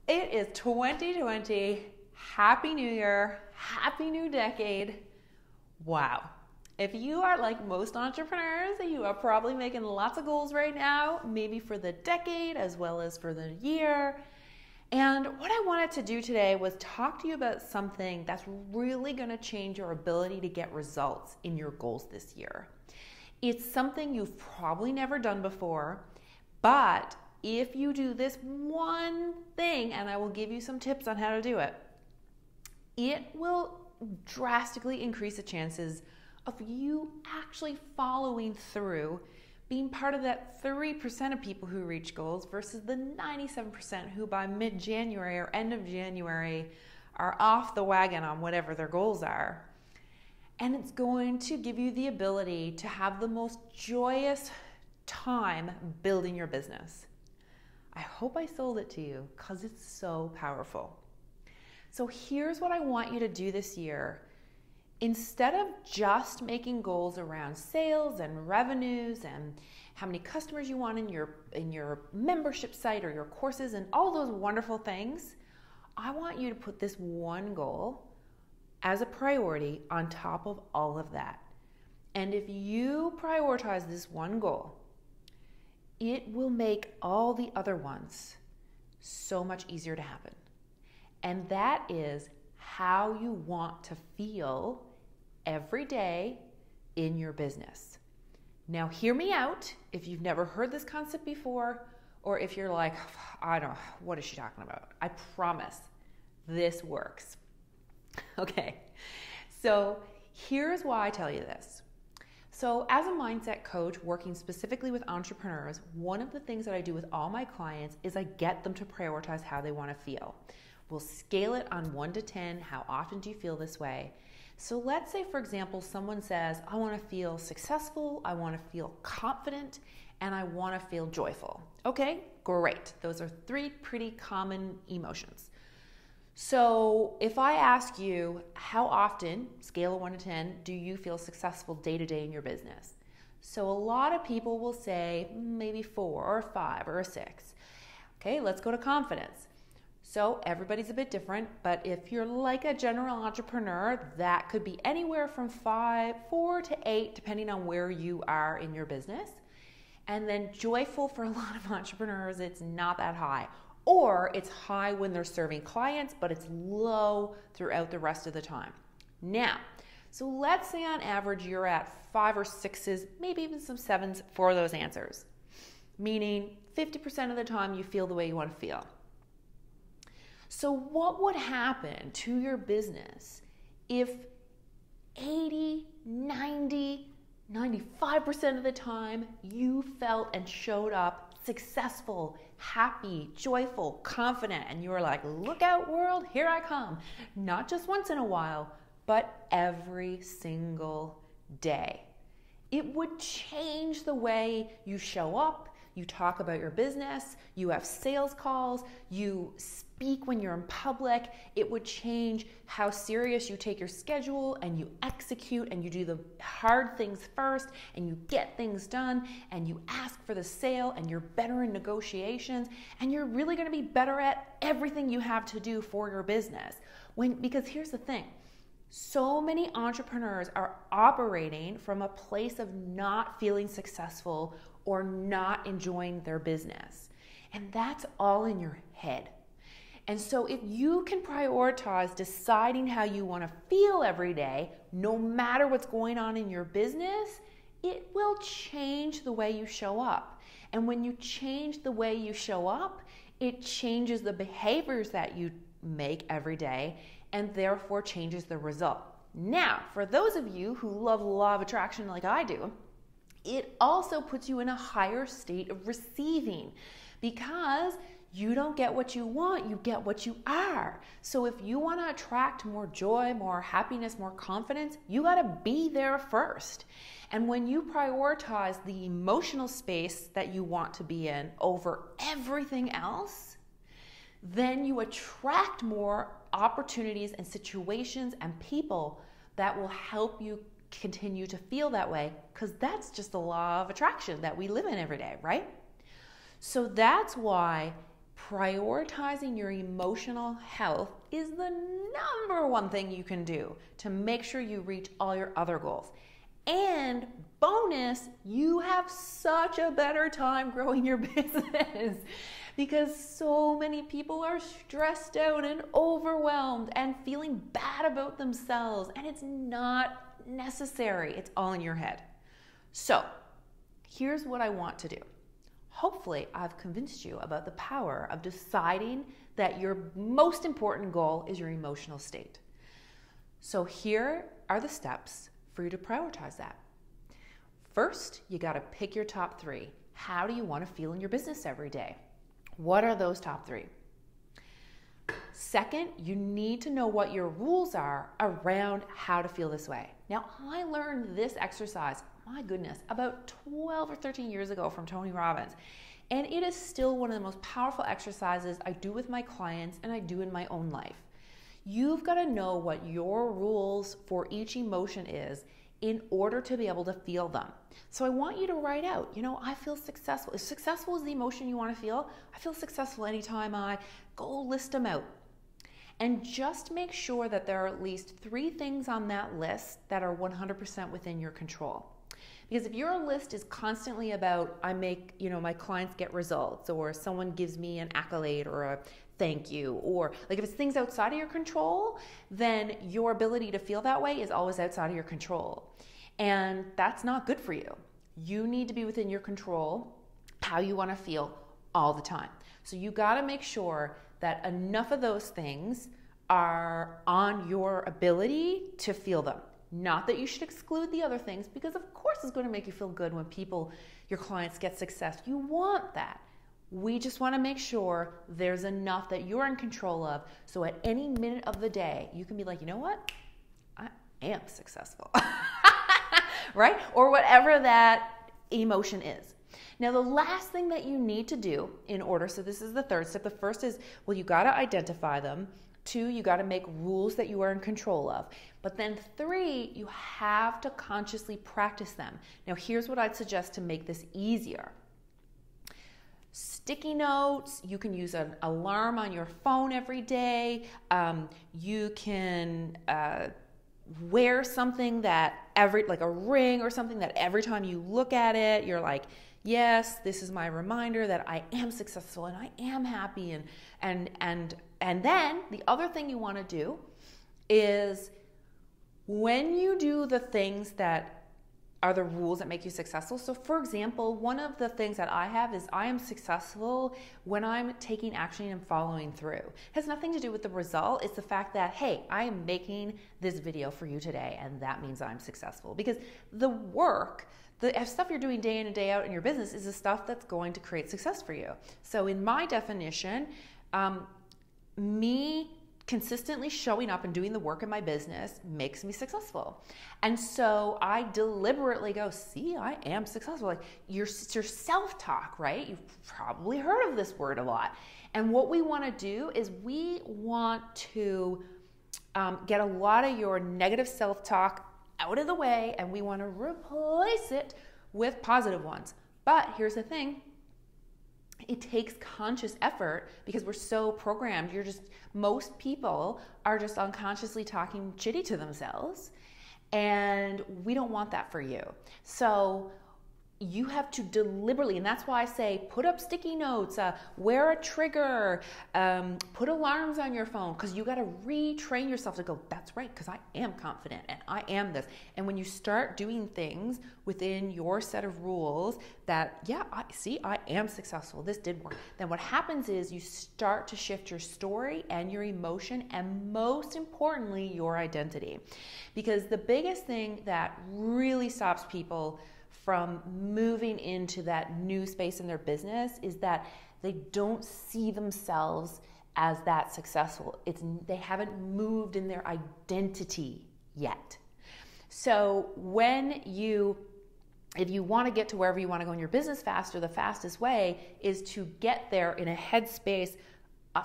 It is 2020. Happy New Year. Happy new decade. Wow. If you are like most entrepreneurs, you are probably making lots of goals right now, maybe for the decade as well as for the year. And what I wanted to do today was talk to you about something that's really going to change your ability to get results in your goals this year. It's something you've probably never done before, but if you do this one thing, and I will give you some tips on how to do it, it will drastically increase the chances of you actually following through, being part of that 3% of people who reach goals versus the 97% who by mid-January or end of January are off the wagon on whatever their goals are. And it's going to give you the ability to have the most joyous time building your business. I hope I sold it to you because it's so powerful. So here's what I want you to do this year. Instead of just making goals around sales and revenues and how many customers you want in your membership site or your courses and all those wonderful things, I want you to put this one goal as a priority on top of all of that. And if you prioritize this one goal, it will make all the other ones so much easier to happen. And that is how you want to feel every day in your business. Now, hear me out if you've never heard this concept before, or if you're like, I don't know, what is she talking about? I promise this works. Okay, so here's why I tell you this. So as a mindset coach working specifically with entrepreneurs, one of the things that I do with all my clients is I get them to prioritize how they want to feel. We'll scale it on 1 to 10. How often do you feel this way? So let's say, for example, someone says, I want to feel successful, I want to feel confident, and I want to feel joyful. Okay, great. Those are 3 pretty common emotions. So if I ask you, how often, scale of 1 to 10, do you feel successful day to day in your business? So a lot of people will say maybe 4 or 5 or a 6. Okay, let's go to confidence. So everybody's a bit different, but if you're like a general entrepreneur, that could be anywhere from 4 to 8, depending on where you are in your business. And then joyful, for a lot of entrepreneurs, it's not that high. Or it's high when they're serving clients, but it's low throughout the rest of the time. Now, so let's say on average you're at 5 or 6s, maybe even some 7s for those answers. Meaning 50% of the time you feel the way you want to feel. So what would happen to your business if 80, 90, 95% of the time you felt and showed up successful, happy, joyful, confident, and you were like, look out world, here I come. Not just once in a while, but every single day. It would change the way you show up, you talk about your business, you have sales calls, you speak when you're in public. It would change how serious you take your schedule and you execute and you do the hard things first and you get things done and you ask for the sale and you're better in negotiations and you're really going to be better at everything you have to do for your business. Because here's the thing. So many entrepreneurs are operating from a place of not feeling successful or not enjoying their business. And that's all in your head. And so if you can prioritize deciding how you want to feel every day, no matter what's going on in your business, it will change the way you show up. And when you change the way you show up, it changes the behaviors that you make every day and therefore changes the result. Now, for those of you who love law of attraction like I do, it also puts you in a higher state of receiving because you don't get what you want, you get what you are. So if you want to attract more joy, more happiness, more confidence, you got to be there first. And when you prioritize the emotional space that you want to be in over everything else, then you attract more opportunities and situations and people that will help you continue to feel that way, because that's just the law of attraction that we live in every day, right? So that's why prioritizing your emotional health is the number one thing you can do to make sure you reach all your other goals. And bonus, you have such a better time growing your business because so many people are stressed out and overwhelmed and feeling bad about themselves, and it's not necessary. It's all in your head. So here's what I want to do. Hopefully, I've convinced you about the power of deciding that your most important goal is your emotional state. So here are the steps for you to prioritize that. First, you got to pick your top 3. How do you want to feel in your business every day? What are those top 3? Second, you need to know what your rules are around how to feel this way. Now, I learned this exercise, my goodness, about 12 or 13 years ago from Tony Robbins. And it is still one of the most powerful exercises I do with my clients and I do in my own life. You've got to know what your rules for each emotion is in order to be able to feel them. So I want you to write out, I feel successful. If successful is the emotion you want to feel, I feel successful anytime I go list them out. And just make sure that there are at least 3 things on that list that are 100% within your control. Because if your list is constantly about, I make, my clients get results, or someone gives me an accolade or a thank you, or like if it's things outside of your control, then your ability to feel that way is always outside of your control. And that's not good for you. You need to be within your control, how you want to feel all the time. So you got to make sure that enough of those things are on your ability to feel them. Not that you should exclude the other things, because of course it's going to make you feel good when your clients get success. You want that. We just want to make sure there's enough that you're in control of, so at any minute of the day, you can be like, you know what? I am successful. Right? Or whatever that emotion is. Now, the last thing that you need to do in order, so this is the third step. The first is, well, you got to identify them. 2, you got to make rules that you are in control of. But then 3, you have to consciously practice them. Now, here's what I'd suggest to make this easier. Sticky notes, you can use an alarm on your phone every day. You can wear something that like a ring or something that every time you look at it, you're like, yes, this is my reminder that I am successful and I am happy. And then the other thing you want to do is when you do the things that are the rules that make you successful. So for example, one of the things that I have is I am successful when I'm taking action and following through. It has nothing to do with the result. It's the fact that, hey, I am making this video for you today, and that means I'm successful. Because the work, the stuff you're doing day in and day out in your business is the stuff that's going to create success for you. So in my definition, me consistently showing up and doing the work in my business makes me successful. And so I deliberately go, see, I am successful. Like your self-talk, right? You've probably heard of this word a lot. And what we want to do is we want to get a lot of your negative self-talk out of the way, and we want to replace it with positive ones. But here's the thing. It takes conscious effort because we're so programmed. Most people are just unconsciously talking shitty to themselves, and we don't want that for you. So you have to deliberately, and that's why I say put up sticky notes, wear a trigger, put alarms on your phone, because you got to retrain yourself to go, that's right, because I am confident and I am this. And when you start doing things within your set of rules that, yeah, I am successful, this did work, then what happens is you start to shift your story and your emotion, and most importantly, your identity. Because the biggest thing that really stops people from moving into that new space in their business is that they don't see themselves as that successful. They haven't moved in their identity yet. So if you want to get to wherever you want to go in your business faster, the fastest way is to get there in a headspace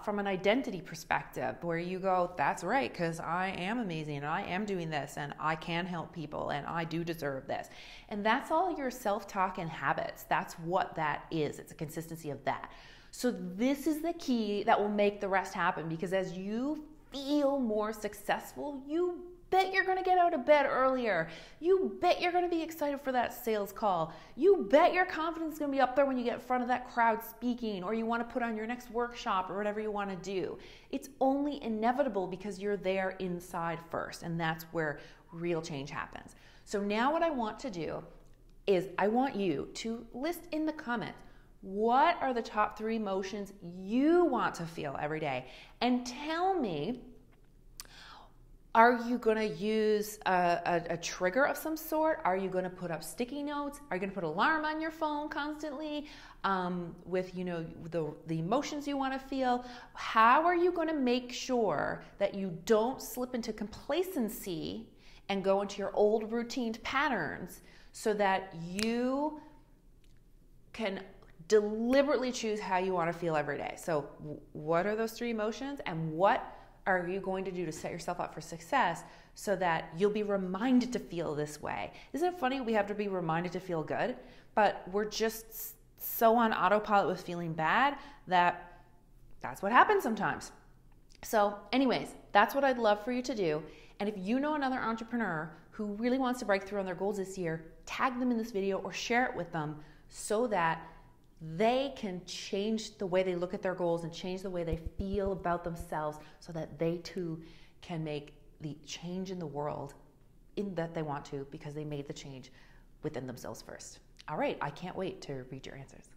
from an identity perspective, where you go, that's right, because I am amazing and I am doing this and I can help people and I do deserve this. And that's all your self-talk and habits. That's what that is. It's a consistency of that. So this is the key that will make the rest happen, because as you feel more successful, you bet you're gonna get out of bed earlier. You bet you're gonna be excited for that sales call. You bet your confidence is gonna be up there when you get in front of that crowd speaking, or you wanna put on your next workshop, or whatever you wanna do. It's only inevitable because you're there inside first, and that's where real change happens. So now what I want to do is I want you to list in the comments, what are the top 3 emotions you want to feel every day? And tell me, are you going to use a trigger of some sort? Are you going to put up sticky notes? Are you going to put an alarm on your phone constantly with, you know, the emotions you want to feel? How are you going to make sure that you don't slip into complacency and go into your old routine patterns so that you can deliberately choose how you want to feel every day? So what are those 3 emotions, and what are you going to do to set yourself up for success so that you'll be reminded to feel this way? Isn't it funny? We have to be reminded to feel good, but we're just so on autopilot with feeling bad that that's what happens sometimes. So anyways, that's what I'd love for you to do. And if you know another entrepreneur who really wants to break through on their goals this year, tag them in this video or share it with them so that they can change the way they look at their goals and change the way they feel about themselves so that they too can make the change in the world in that they want to, because they made the change within themselves first. All right, I can't wait to read your answers.